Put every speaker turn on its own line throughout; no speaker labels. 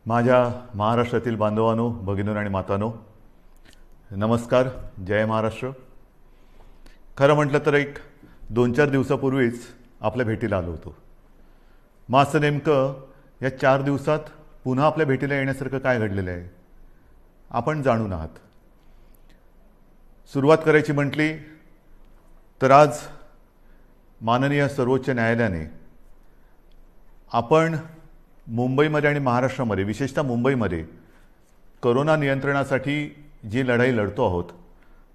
माझ्या महाराष्ट्रातील बांधवांनो, भगिनींनो आणि मातांनो, नमस्कार. जय महाराष्ट्र. खरं म्हटलं तर एक 2-4 दिवसापूर्वीच आपल्या भेटीला आलो होतो. मग असं नेमकं या 4 दिवसात पुन्हा आपल्या भेटीला येण्यासारखं काय घडलेलं आहे आपण जाणून आहात. सुरुवात करायची म्हटली तर आज माननीय सर्वोच्च न्यायालयाने आपण मुंबईमध्ये आणि महाराष्ट्रामध्ये, विशेषतः मुंबईमध्ये कोरोना नियंत्रणासाठी जी लढाई लढतो आहोत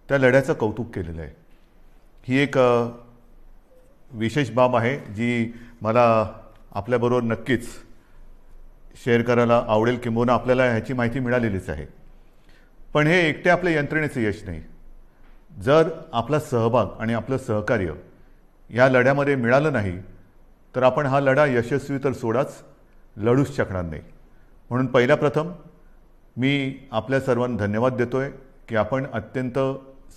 त्या लढ्याचं कौतुक केलेलं आहे. ही एक विशेष बाब आहे जी मला आपल्याबरोबर नक्कीच शेअर करायला आवडेल. किंबहुना आपल्याला ह्याची माहिती मिळालेलीच आहे. पण हे एकटे आपल्या यंत्रणेचं यश नाही. जर आपला सहभाग आणि आपलं सहकार्य या लढ्यामध्ये मिळालं नाही तर आपण हा लढा यशस्वी तर सोडाच, लढूच शकणार नाही. म्हणून पहिल्या प्रथम मी आपल्या सर्वांना धन्यवाद देतोय की आपण अत्यंत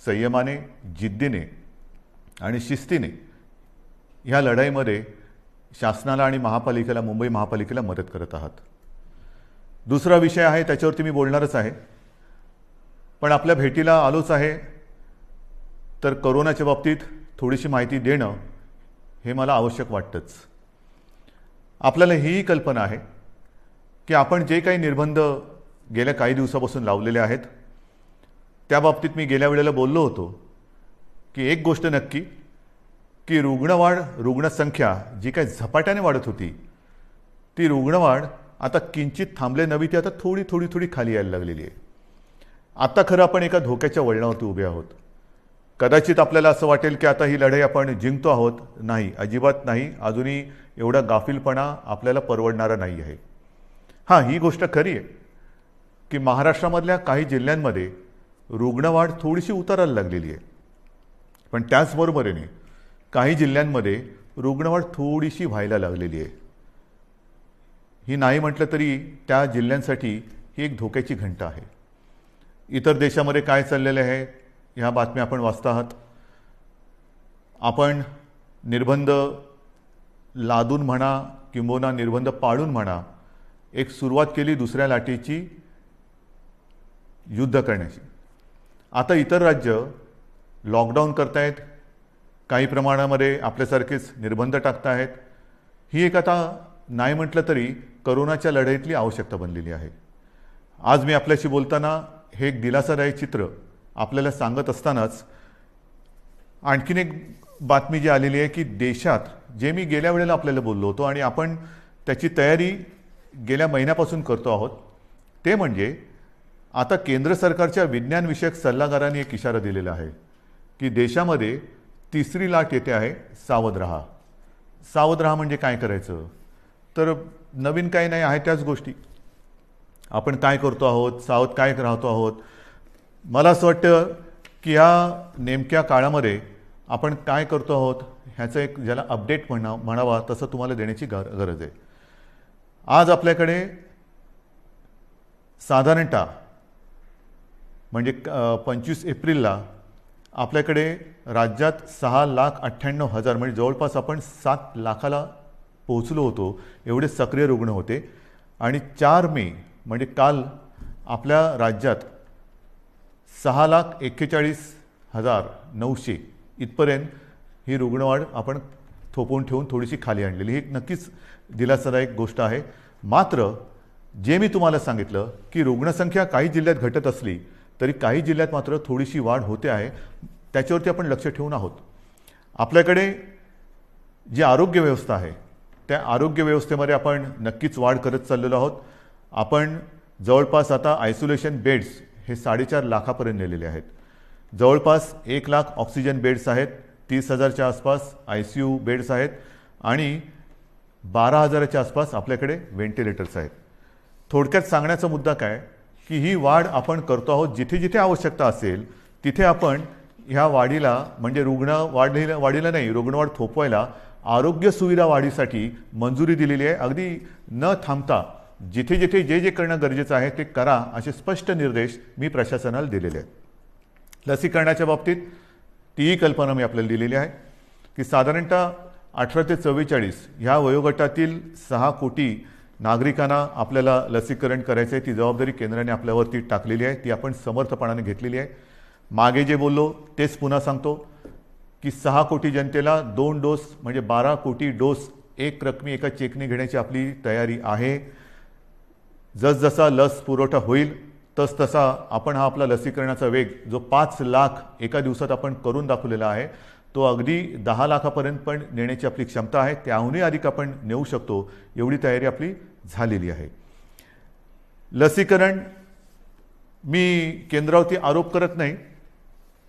संयमाने, जिद्दीने आणि शिस्तीने ह्या लढाईमध्ये शासनाला आणि महापालिकेला, मुंबई महापालिकेला मदत करत आहात. दुसरा विषय आहे, त्याच्यावरती मी बोलणारच आहे. पण आपल्या भेटीला आलोच आहे तर कोरोनाच्या बाबतीत थोडीशी माहिती देणं हे मला आवश्यक वाटतंच. आपल्याला ही कल्पना आहे की आपण जे काही निर्बंध गेल्या काही दिवसापासून लावलेले आहेत त्या बाबतीत मी गेल्या वेळेला बोललो होतो की एक गोष्ट नक्की की रुग्णसंख्या जी काही झपाट्याने वाढत होती ती रुग्णवाढ आता किंचित थांबले नव्हे, ती आता थोडी खाली यायला लागलेली आहे. आता खरं आपण एका धोक्याच्या वळणावरती उभे आहोत. कदाचित आपल्याला असं वाटेल की आता ही लढाई आपण जिंकतो आहोत. नाही, अजिबात नाही. अजूनही एवढा गाफीलपणा आपल्याला परवडणारा नाही आहे. हां, ही गोष्ट खरी आहे की महाराष्ट्रामधल्या काही जिल्ह्यांमध्ये रुग्णवाढ थोडीशी उतरायला लागलेली आहे. पण त्याचबरोबरीने काही जिल्ह्यांमध्ये रुग्णवाढ थोडीशी व्हायला लागलेली आहे. ही नाही म्हटलं तरी त्या जिल्ह्यांसाठी ही एक धोक्याची घंटा आहे. इतर देशामध्ये काय चाललेलं आहे ह्या बातम्या आपण वाचता आहात. आपण निर्बंध लादून म्हणा किंबहुना निर्बंध पाळून म्हणा, एक सुरुवात केली दुसऱ्या लाटेची युद्ध करण्याची. आता इतर राज्य लॉकडाऊन करतायत, काही प्रमाणामध्ये आपल्यासारखेच निर्बंध टाकतायत. ही एक आता नाही म्हटलं तरी कोरोनाच्या लढाईतली आवश्यकता बनलेली आहे. आज मी आपल्याशी बोलताना हे एक दिलासादायक चित्र आपल्याला सांगत असतानाच आणखीन एक बातमी जी आलेली आहे की देशात, जे मी गेल्या वेळेला आपल्याला बोललो होतो आणि आपण त्याची तयारी गेल्या महिन्यापासून करतो आहोत, ते म्हणजे आता केंद्र सरकारच्या विज्ञानविषयक सल्लागारांनी एक इशारा दिलेला आहे की देशामध्ये तिसरी लाट येते आहे, सावध राहा. सावध राहा म्हणजे काय करायचं तर नवीन काही नाही आहे, त्याच गोष्टी आपण काय करतो आहोत, सावध काय राहतो आहोत. मला असं वाटतं की या नेमक्या काळामध्ये आपण काय करतो आहोत ह्याचं एक ज्याला अपडेट म्हणावा तसं तुम्हाला देण्याची गरज आहे. आज आपल्याकडे साधारणतः म्हणजे 25 एप्रिलला आपल्याकडे राज्यात 6,98,000 म्हणजे जवळपास आपण 7 लाखाला पोहोचलो होतो, एवढे सक्रिय रुग्ण होते. आणि 4 मे म्हणजे काल आपल्या राज्यात 6,41,900 इथपर्यंत ही रुग्णवाढ आपण थोपवून ठेवून थोडीशी खाली आणलेली. ही नक्कीच दिलासादायक गोष्ट आहे. मात्र जे मी तुम्हाला सांगितलं की रुग्णसंख्या काही जिल्ह्यात घटत असली तरी काही जिल्ह्यात मात्र थोडीशी वाढ होते आहे, त्याच्यावरती आपण लक्ष ठेवून आहोत. आपल्याकडे जी आरोग्य व्यवस्था आहे त्या आरोग्य व्यवस्थेमध्ये आपण नक्कीच वाढ करत चाललेलो आहोत. आपण जवळपास आता आयसोलेशन बेड्स हे 4.5 लाखापर्यंत नेलेले आहेत. जवळपास 1 लाख ऑक्सिजन बेड्स आहेत, 30,000च्या आसपास ICU बेड्स आहेत आणि 12,000च्या आसपास आपल्याकडे व्हेंटिलेटर्स आहेत. थोडक्यात सांगण्याचा मुद्दा काय की ही वाढ आपण करतो आहोत. जिथे जिथे आवश्यकता असेल तिथे आपण ह्या वाढीला म्हणजे वाढीला नाही, रुग्णवाढ थोपवायला आरोग्य सुविधा वाढीसाठी मंजुरी दिलेली आहे. अगदी न थांबता जिथे जिथे जे करणं गरजेचं आहे ते करा असे स्पष्ट निर्देश मी प्रशासनाला दिलेले आहेत. लसीकरणाच्या बाबतीत तीही कल्पना मी आपल्याला दिलेली आहे की साधारणतः 18 ते 44 ह्या वयोगटातील 6 कोटी नागरिकांना आपल्याला लसीकरण करायचं आहे, ती जबाबदारी केंद्राने आपल्यावरती टाकलेली आहे, ती आपण समर्थपणाने घेतलेली आहे. मागे जे बोललो तेच पुन्हा सांगतो की 6 कोटी जनतेला 2 डोस म्हणजे 12 कोटी डोस एक रकमी एका चेकने घेण्याची आपली तयारी आहे. जसजसा लस पुरवठा होईल तसतसा आपण हा आपला लसीकरणाचा वेग जो 5 लाख एका दिवसात आपण करून दाखवलेला आहे तो अगदी 10 लाखापर्यंत पण नेण्याची आपली क्षमता आहे. त्याहूनही अधिक आपण नेऊ शकतो एवढी तयारी आपली झालेली आहे. लसीकरण मी केंद्रावरती आरोप करत नाही,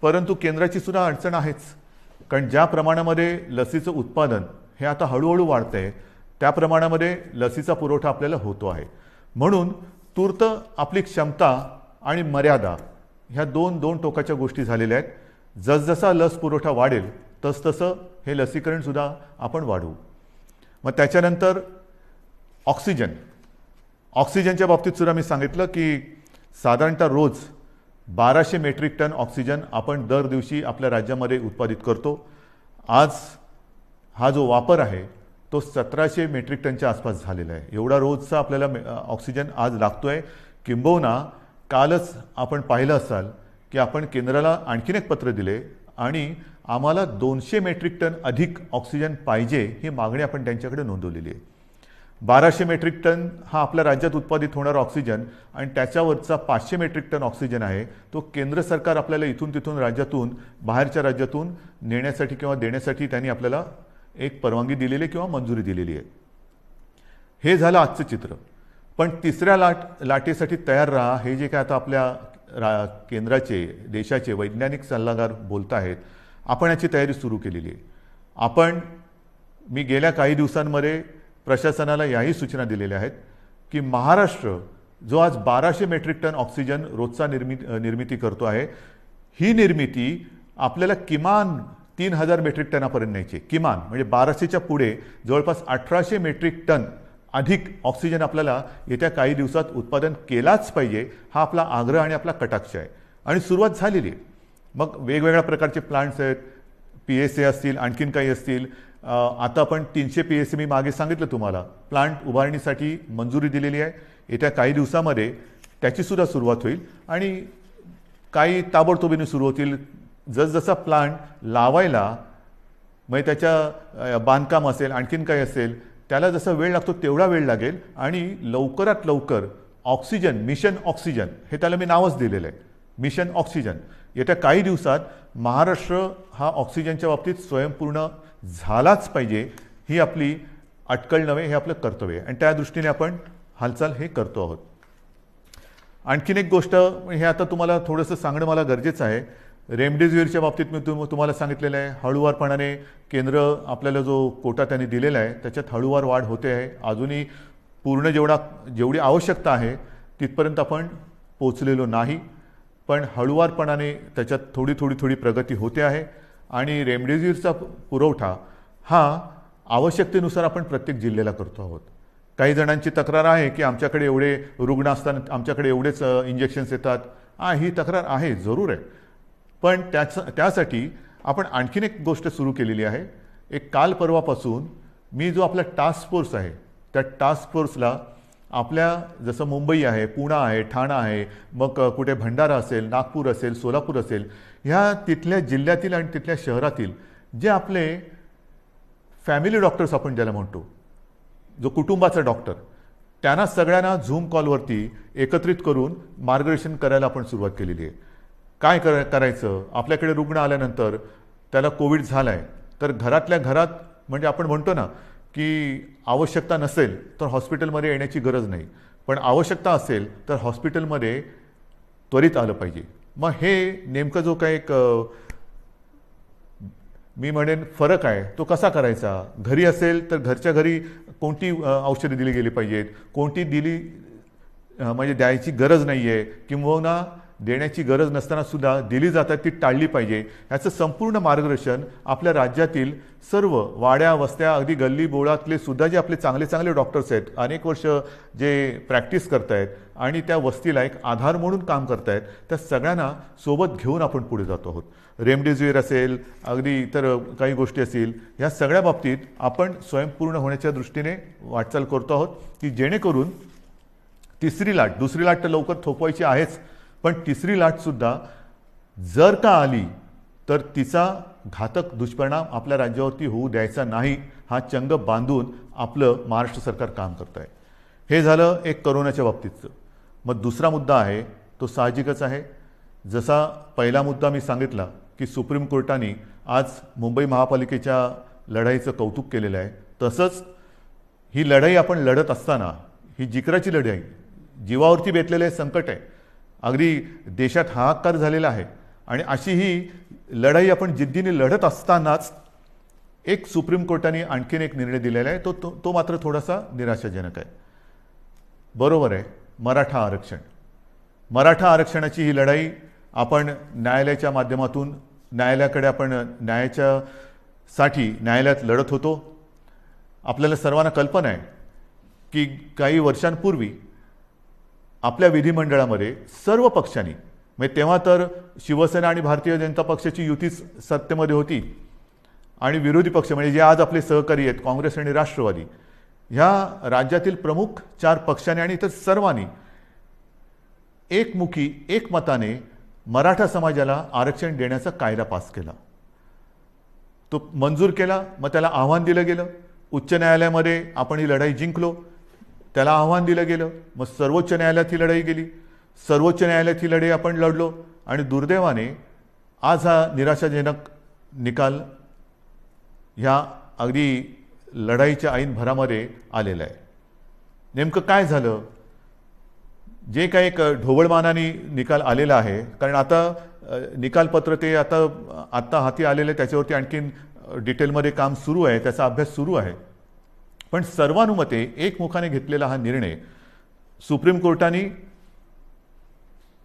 परंतु केंद्राची सुद्धा अडचण आहेच. कारण ज्या प्रमाणामध्ये लसीचं उत्पादन हे आता हळूहळू वाढतंय त्या प्रमाणामध्ये लसीचा पुरवठा आपल्याला होतो आहे. म्हणून तूर्त आपली क्षमता आणि मर्यादा ह्या दोन टोकाच्या गोष्टी झालेल्या आहेत. जसजसा लस पुरवठा वाढेल तसतसं हे लसीकरण सुद्धा आपण वाढवू. मग त्याच्यानंतर ऑक्सिजनच्या बाबतीत सुद्धा मी सांगितलं की साधारणतः रोज 1200 मेट्रिक टन ऑक्सिजन आपण दर दिवशी आपल्या राज्यामध्ये उत्पादित करतो. आज हा जो वापर आहे तो 1700 मेट्रिक टनच्या आसपास झालेला आहे. एवढा रोजचा आपल्याला ऑक्सिजन आज लागतोय. किंबहुना कालच आपण पाहिलं असाल की आपण केंद्राला आणखीन एक पत्र दिले आणि आम्हाला 200 मेट्रिक टन अधिक ऑक्सिजन पाहिजे ही मागणी आपण त्यांच्याकडे नोंदवलेली आहे. 1200 मेट्रिक टन हा आपल्या राज्यात उत्पादित होणारा ऑक्सिजन आणि त्याच्यावरचा 500 मेट्रिक टन ऑक्सिजन आहे तो केंद्र सरकार आपल्याला इथून तिथून राज्यातून बाहेरच्या राज्यातून नेण्यासाठी किंवा देण्यासाठी त्यांनी आपल्याला एक परवानगी दिलेली आहे किंवा मंजुरी दिलेली आहे. हे झालं आजचं चित्र. पण तिसऱ्या लाटेसाठी तयार राहा हे जे काय आता आपल्या केंद्राचे देशाचे वैज्ञानिक सल्लागार बोलत आहेत, आपण याची तयारी सुरू केलेली आहे. मी गेल्या काही दिवसांमध्ये प्रशासनाला याही सूचना दिलेल्या आहेत की महाराष्ट्र जो आज 1200 मेट्रिक टन ऑक्सिजन रोजचा निर्मिती करतो आहे, ही निर्मिती आपल्याला किमान 3000 मेट्रिक टनापर्यंत न्यायची. किमान म्हणजे 1200च्या पुढे जवळपास 1800 मेट्रिक टन अधिक ऑक्सिजन आपल्याला येत्या काही दिवसात उत्पादन केलाच पाहिजे, हा आपला आग्रह आणि आपला कटाक्ष आहे. आणि सुरुवात झालेली आहे. मग वेगवेगळ्या प्रकारचे प्लांट्स आहेत, PSA असतील, आणखीन काही असतील. आता आपण 300 PSA मी मागे सांगितलं तुम्हाला प्लांट उभारणीसाठी मंजुरी दिलेली आहे. येत्या काही दिवसामध्ये त्याची सुद्धा सुरुवात होईल आणि काही ताबडतोबीने सुरू होतील. जसजसा प्लांट लावायला म्हणजे त्याच्या बांधकाम असेल आणखीन काही असेल त्याला जसा वेळ लागतो तेवढा वेळ लागेल आणि लवकरात लवकर ऑक्सिजन मिशन ऑक्सिजन हे त्याला मी नावच दिलेलं आहे, मिशन ऑक्सिजन. येत्या काही दिवसात महाराष्ट्र हा ऑक्सिजनच्या बाबतीत स्वयंपूर्ण झालाच पाहिजे, ही आपली अटकळ नव्हे, हे आपलं कर्तव्य आहे आणि त्या दृष्टीने आपण हालचाल हे करतो आहोत. आणखीन एक गोष्ट हे आता तुम्हाला थोडंसं सांगणं मला गरजेचं आहे. रेमडेसिवीरच्या बाबतीत मी तुम्हाला सांगितलेलं आहे, हळूवारपणाने केंद्र आपल्याला जो कोटा त्यांनी दिलेला आहे त्याच्यात हळूवार वाढ होते आहे. अजूनही पूर्ण जेवढी आवश्यकता आहे तिथपर्यंत आपण पोचलेलो नाही, पण हळूवारपणाने त्याच्यात थोडी प्रगती होते आहे. आणि रेमडेसिवीरचा पुरवठा हा आवश्यकतेनुसार आपण प्रत्येक जिल्ह्याला करतो आहोत. काही जणांची तक्रार आहे की आमच्याकडे एवढे रुग्ण असताना आमच्याकडे एवढेच इंजेक्शन्स येतात. ही तक्रार आहे, जरूर आहे. पण त्यासाठी आपण आणखीन एक गोष्ट सुरू केलेली आहे. एक काल परवापासून मी जो आपला टास्क फोर्स आहे त्या टास्क फोर्सला आपल्या जसं मुंबई आहे, पुणे आहे, ठाणा आहे, मग कुठे भंडारा असेल, नागपूर असेल, सोलापूर असेल, ह्या तिथल्या जिल्ह्यातील आणि तिथल्या शहरातील जे आपले फॅमिली डॉक्टर्स आपण ज्याला म्हणतो, जो कुटुंबाचा डॉक्टर, त्यांना सगळ्यांना झूम कॉलवरती एकत्रित करून मार्गदर्शन करायला आपण सुरुवात केलेली आहे. काय करायचं, आपल्याकडे रुग्ण आल्यानंतर त्याला कोविड झालाय तर घरातल्या घरात म्हणजे आपण म्हणतो ना की आवश्यकता नसेल तर हॉस्पिटलमध्ये येण्याची गरज नाही, पण आवश्यकता असेल तर हॉस्पिटलमध्ये त्वरित आलं पाहिजे. मग हे नेमकं जो काही एक मी म्हणेन फरक आहे तो कसा करायचा. घरी असेल तर घरच्या घरी कोणती औषधे दिली गेली पाहिजेत, कोणती दिली म्हणजे द्यायची गरज नाही आहे, किंवा देण्याची गरज नसताना सुद्धा दिली जातात ती टाळली पाहिजे, याचं संपूर्ण मार्गदर्शन आपल्या राज्यातील सर्व वाड्या वस्त्या अगदी गल्ली बोळातले सुद्धा जे आपले चांगले चांगले डॉक्टर्स आहेत, अनेक वर्ष जे प्रॅक्टिस करतायत आणि त्या वस्तीला एक आधार म्हणून काम करतायत, त्या सगळ्यांना सोबत घेऊन आपण पुढे जातो आहोत. रेमडेसिवीर असेल, अगदी इतर काही गोष्टी असतील, या सगळ्या बाबतीत आपण स्वयंपूर्ण होण्याच्या दृष्टीने वाटचाल करतो आहोत की जेणेकरून तिसरी लाट, दुसरी लाट तर लवकर थोपवायची आहेच, पण तिसरी लाट सुद्धा जर का आली तर तिचा घातक दुष्परिणाम आपल्या राज्यावरती होऊ द्यायचा नाही, हा चंग बांधून आपलं महाराष्ट्र सरकार काम करत आहे. हे झालं एक कोरोनाच्या बाबतीतचं. मग दुसरा मुद्दा आहे तो साहजिकच आहे. जसा पहिला मुद्दा मी सांगितला की सुप्रीम कोर्टाने आज मुंबई महापालिकेच्या लढाईचं कौतुक केलेलं आहे, तसंच ही लढाई आपण लढत असताना ही जिकराची लढाई, जीवावरती बेतलेले संकट आहे, अगदी देशात हाहाकार झालेला आहे, आणि अशी ही लढाई आपण जिद्दीने लढत असतानाच एक सुप्रीम कोर्टाने आणखीन एक निर्णय दिलेला आहे, तो मात्र थोडासा निराशाजनक आहे. बरोबर आहे, मराठा आरक्षण. मराठा आरक्षणाची ही लढाई आपण न्यायालयाच्या माध्यमातून न्यायालयाकडे आपण न्यायाच्यासाठी न्यायालयात लढत होतो. आपल्याला सर्वांना कल्पना आहे की काही वर्षांपूर्वी आपल्या विधिमंडळामध्ये सर्व पक्षांनी, म्हणजे तेव्हा तर शिवसेना आणि भारतीय जनता पक्षाची युतीच सत्तेमध्ये होती, आणि विरोधी पक्ष म्हणजे जे आज आपले सहकारी आहेत काँग्रेस आणि राष्ट्रवादी, ह्या राज्यातील प्रमुख 4 पक्षांनी आणि इतर सर्वांनी एकमुखी एकमताने मराठा समाजाला आरक्षण देण्याचा कायदा पास केला. तो मंजूर केला. मग त्याला आव्हान दिलं गेलं. उच्च न्यायालयामध्ये आपण ही लढाई जिंकलो. त्याला आव्हान दिलं गेलं. मग सर्वोच्च न्यायालयात ही लढाई गेली. सर्वोच्च न्यायालयात ही लढाई आपण लढलो आणि दुर्दैवाने आज हा निराशाजनक निकाल ह्या अगदी लढाईच्या ऐन भरामध्ये आलेला आहे. नेमकं काय झालं? जे काही एक ढोबळमानाने निकाल आलेला आहे, कारण आता निकालपत्र ते आत्ता हाती आलेलं आहे, त्याच्यावरती आणखीन डिटेलमध्ये काम सुरू आहे, त्याचा अभ्यास सुरू आहे. पण सर्वानुमते एकमुखाने घेतलेला हा निर्णय सुप्रीम कोर्टाने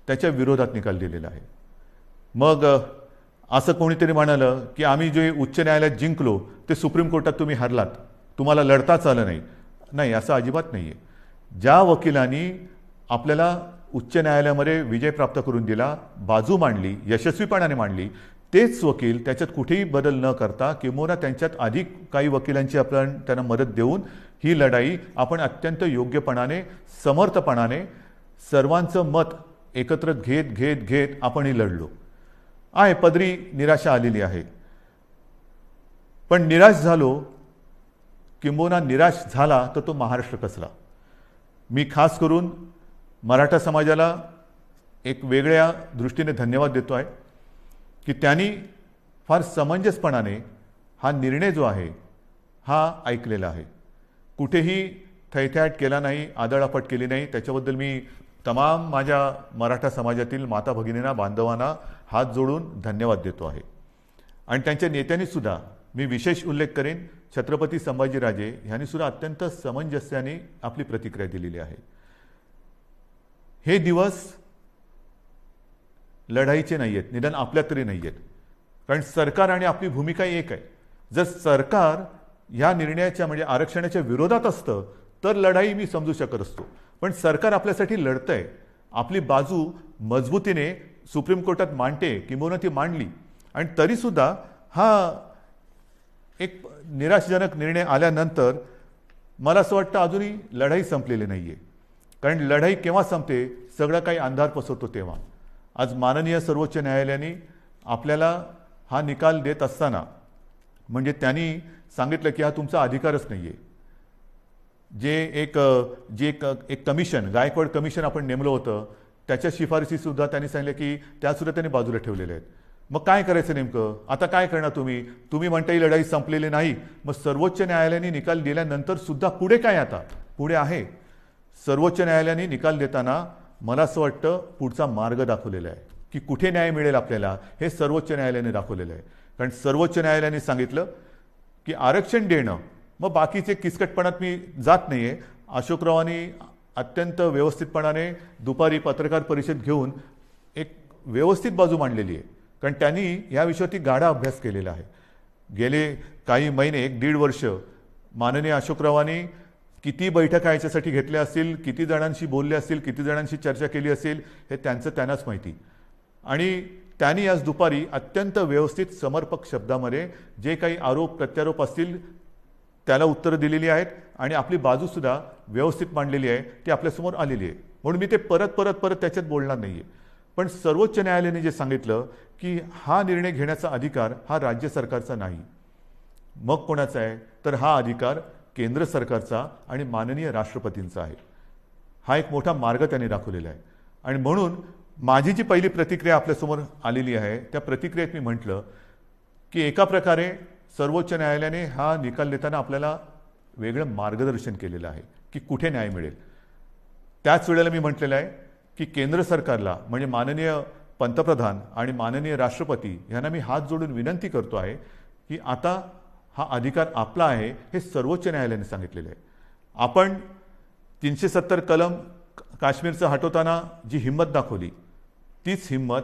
त्याच्या विरोधात निकाल दिलेला आहे. मग असं कोणीतरी म्हणालं की आम्ही जे उच्च न्यायालयात जिंकलो ते सुप्रीम कोर्टात तुम्ही हरलात, तुम्हाला लढताच आलं नाही. नाही, असं अजिबात नाही आहे. ज्या वकिलांनी आपल्याला उच्च न्यायालयामध्ये विजय प्राप्त करून दिला, बाजू मांडली, यशस्वीपणाने मांडली, तेच वकील त्याच्यात कुठेही बदल न करता किंवा त्यांच्यात अधिक काही वकिलांची आपण त्यांना मदत देऊन ही लढाई आपण अत्यंत योग्यपणाने, समर्थपणाने सर्वांचं मत एकत्र घेत आपण ही लढलो आहे. पदरी निराशा आलेली आहे, पण निराश झालो किंबहुना निराश झाला तर तो महाराष्ट्र कसला. मी खास करून मराठा समाजाला एक वेगळ्या दृष्टीने धन्यवाद देतो आहे की त्यांनी फार समंजसपणाने हा निर्णय जो आहे हा ऐकलेला आहे. कुठेही थैथयाट केला नाही, आदळआपट केली नाही. त्याच्याबद्दल मी तमाम माझ्या मराठा समाजातील माता भगिनींना, बांधवांना हात जोडून धन्यवाद देतो आहे. आणि त्यांच्या नेत्यांनी सुद्धा, मी विशेष उल्लेख करेन, छत्रपती संभाजीराजे यांनी सुद्धा अत्यंत समंजस्याने आपली प्रतिक्रिया दिलेली आहे. हे दिवस लढाईचे नाही आहेत, निदान आपल्या तरी नाही आहेत, कारण सरकार आणि आपली भूमिका एक आहे. जर सरकार ह्या निर्णयाच्या म्हणजे आरक्षणाच्या विरोधात असतं तर लढाई मी समजू शकत असतो, पण सरकार आपल्यासाठी लढतंय, आपली बाजू मजबूतीने सुप्रीम कोर्टात मांडते किंवा ती मांडली, आणि तरीसुद्धा हा एक निराशाजनक निर्णय आल्यानंतर मला असं वाटतं अजूनही लढाई संपलेली नाही आहे. कारण लढाई केव्हा संपते? सगळं काही अंधार पसरतो तेव्हा. आज माननीय सर्वोच्च न्यायालयाने आपल्याला हा निकाल देत असताना म्हणजे त्यांनी सांगितलं की हा तुमचा अधिकारच नाही आहे. जे एक कमिशन, गायकवाड कमिशन आपण नेमलं होतं, त्याच्या शिफारसीसुद्धा त्यांनी सांगितलं की त्यासुद्धा त्यांनी बाजूला ठेवलेल्या आहेत. मग काय करायचं नेमकं? आता काय करणार तुम्ही म्हणता ही लढाई संपलेली नाही. मग सर्वोच्च न्यायालयाने निकाल दिल्यानंतर सुद्धा पुढे काय? आता पुढे आहे, सर्वोच्च न्यायालयाने निकाल देताना मला असं वाटतं पुढचा मार्ग दाखवलेला आहे की कुठे न्याय मिळेल आपल्याला, हे सर्वोच्च न्यायालयाने दाखवलेलं आहे. कारण सर्वोच्च न्यायालयाने सांगितलं की आरक्षण देणं, मग बाकीचे किचकटपणात मी जात नाही आहे. अशोकरावांनी अत्यंत व्यवस्थितपणाने दुपारी पत्रकार परिषद घेऊन एक व्यवस्थित बाजू मांडलेली आहे, कारण त्यांनी या विषयावरती गाढा अभ्यास केलेला आहे. गेले काही महिने 1-1.5 वर्ष माननीय अशोकरावांनी किती बैठका याच्यासाठी घेतल्या असतील, किती जणांशी बोलले असतील, किती जणांशी चर्चा केली असेल, हे त्यांनाच माहिती. आणि त्यांनी आज दुपारी अत्यंत व्यवस्थित समर्पक शब्दामध्ये जे काही आरोप प्रत्यारोप असतील त्याला उत्तरं दिलेली आहेत आणि आपली बाजूसुद्धा व्यवस्थित मांडलेली आहे, ती आपल्यासमोर आलेली आहे. म्हणून मी ते परत त्याच्यात बोलणार नाही आहे. पण सर्वोच्च न्यायालयाने जे सांगितलं की हा निर्णय घेण्याचा अधिकार हा राज्य सरकारचा नाही, मग कोणाचा आहे, तर हा अधिकार केंद्र सरकारचा आणि माननीय राष्ट्रपतींचा आहे. हा एक मोठा मार्ग त्यांनी दाखवलेला आहे. आणि म्हणून माझी जी पहिली प्रतिक्रिया आपल्यासमोर आलेली आहे त्या प्रतिक्रियेत मी म्हटलं की एका प्रकारे सर्वोच्च न्यायालयाने हा निकाल देताना आपल्याला वेगळं मार्गदर्शन केलेलं आहे की कुठे न्याय मिळेल. त्याच वेळेला मी म्हटलेलं आहे की केंद्र सरकारला म्हणजे माननीय पंतप्रधान आणि माननीय राष्ट्रपती यांना मी हात जोडून विनंती करतो आहे की आता हा अधिकार आपला आहे हे सर्वोच्च न्यायालयाने सांगितलेलं आहे. आपण 370 कलम काश्मीरचं हटवताना जी हिंमत दाखवली तीच हिंमत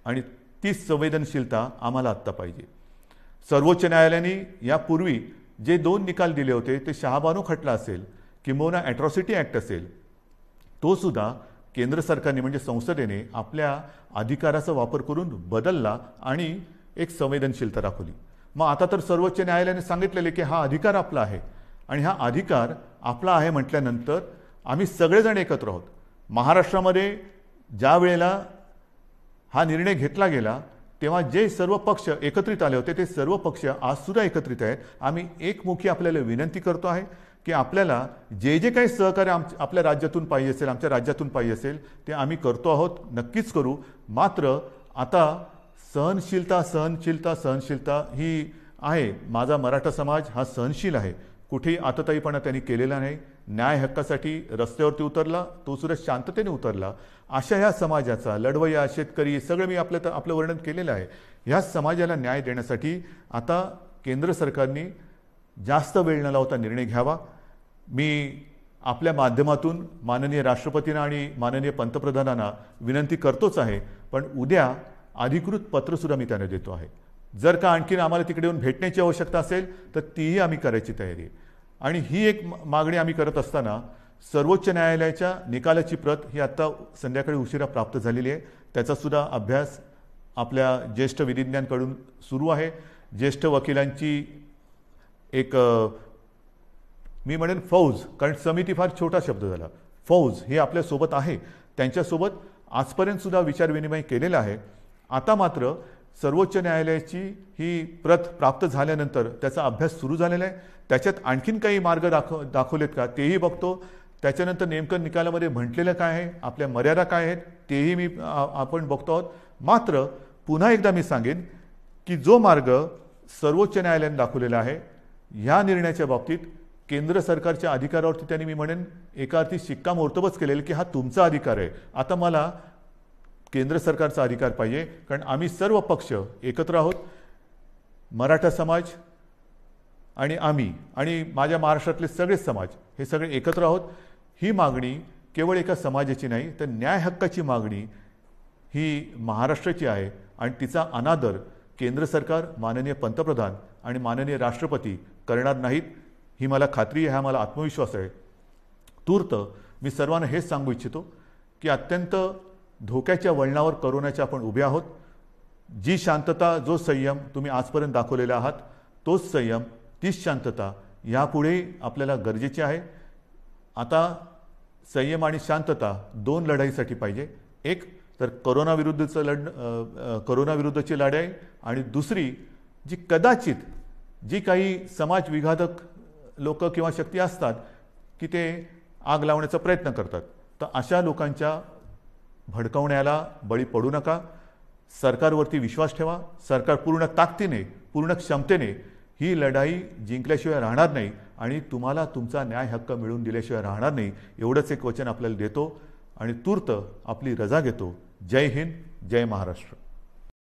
आणि तीच संवेदनशीलता आम्हाला आत्ता पाहिजे. सर्वोच्च न्यायालयाने यापूर्वी जे 2 निकाल दिले होते ते शहाबानो खटला असेल किंबहुना ॲट्रॉसिटी ॲक्ट असेल, तो सुद्धा केंद्र सरकारने म्हणजे संसदेने आपल्या अधिकाराचा वापर करून बदलला आणि एक संवेदनशीलता दाखवली. मग आता तर सर्वोच्च न्यायालयाने सांगितलेले की हा अधिकार आपला आहे आणि हा अधिकार आपला आहे म्हटल्यानंतर आम्ही सगळेजण एकत्र आहोत. महाराष्ट्रामध्ये ज्या वेळेला हा निर्णय घेतला गेला तेव्हा जे सर्व पक्ष एकत्रित आले होते ते सर्व पक्ष आजसुद्धा एकत्रित आहेत. आम्ही एकमुखी आपल्याला विनंती करतो आहे की आपल्याला जे जे काही सहकार्य आपल्या राज्यातून पाहिजे असेल, आमच्या राज्यातून पाहिजे असेल ते आम्ही करतो आहोत, नक्कीच करू. मात्र आता सहनशीलता ही आहे. माझा मराठा समाज हा सहनशील आहे, कुठेही आतताईपणा त्यांनी केलेला नाही. न्याय हक्कासाठी रस्त्यावरती उतरला, तो सुद्धा शांततेने उतरला. अशा ह्या समाजाचा लढवय्या शेतकरी सगळं मी आपलं वर्णन केलेलं आहे. ह्या समाजाला न्याय देण्यासाठी आता केंद्र सरकारने जास्त वेळ न लावता निर्णय घ्यावा. मी आपल्या माध्यमातून माननीय राष्ट्रपतींना आणि माननीय पंतप्रधानांना विनंती करतोच आहे, पण उद्या अधिकृत पत्रसुद्धा मी त्यांना देतो आहे. जर का आणखीन आम्हाला तिकडे येऊन भेटण्याची आवश्यकता असेल तर तीही आम्ही करायची तयारी आहे. आणि ही एक मागणी आम्ही करत असताना सर्वोच्च न्यायालयाच्या निकालाची प्रत ही आत्ता संध्याकाळी उशिरा प्राप्त झालेली आहे. त्याचासुद्धा अभ्यास आपल्या ज्येष्ठ विधिज्ञांकडून सुरू आहे. ज्येष्ठ वकिलांची एक मी म्हणेन फौज, कारण समिती फार छोटा शब्द झाला, फौज ही आपल्यासोबत आहे. त्यांच्यासोबत आजपर्यंतसुद्धा विचारविनिमय केलेला आहे. आता मात्र सर्वोच्च न्यायालयाची ही प्रत प्राप्त झाल्यानंतर त्याचा अभ्यास सुरू झालेला आहे. त्याच्यात आणखीन काही मार्ग दाखवलेत का तेही बघतो. त्याच्यानंतर नेमकं निकालामध्ये म्हटलेलं काय आहे, आपल्या मर्यादा काय आहेत तेही आपण बघतो आहोत. मात्र पुन्हा एकदा मी सांगेन की जो मार्ग सर्वोच्च न्यायालयाने दाखवलेला आहे ह्या निर्णयाच्या बाबतीत केंद्र सरकारच्या अधिकारावरती त्यांनी मी म्हणेन एका अर्थी शिक्कामोर्तबच केलेलं की हा तुमचा अधिकार आहे. आता मला केंद्र सरकारचा अधिकार पाहिजे, कारण आम्ही सर्व पक्ष एकत्र आहोत. मराठा समाज आणि आम्ही आणि माझ्या महाराष्ट्रातले सगळे समाज हे सगळे एकत्र आहोत. ही मागणी केवळ एका समाजाची नाही तर न्याय हक्काची मागणी ही महाराष्ट्राची आहे आणि तिचा अनादर केंद्र सरकार, माननीय पंतप्रधान आणि माननीय राष्ट्रपती करणार नाहीत ही मला खात्री आहे, हा मला आत्मविश्वास आहे. तूर्त मी सर्वांना हेच सांगू इच्छितो की अत्यंत धोक्याच्या वळणावर कोरोनाच्या आपण उभे आहोत. जी शांतता, जो संयम तुम्ही आजपर्यंत दाखवलेला आहात तोच संयम, तीच शांतता यापुढे आपल्याला गरजेची आहे. आता संयम आणि शांतता 2 लढाईसाठी पाहिजे. एक तर कोरोनाविरुद्धची लढाई आणि दुसरी जी कदाचित जी काही समाज विघातक लोक किंवा शक्ती असतात की ते आग लावण्याचा प्रयत्न करतात, तर अशा लोकांच्या भडकवण्याला बळी पडू नका. सरकारवरती विश्वास ठेवा. सरकार पूर्ण ताकदीने, पूर्ण क्षमतेने ही लढाई जिंकल्याशिवाय राहणार नाही आणि तुम्हाला तुमचा न्याय हक्क मिळवून दिल्याशिवाय राहणार नाही. एवढंच एक वचन आपल्याला देतो आणि तूर्त आपली रजा घेतो. जय हिंद, जय महाराष्ट्र.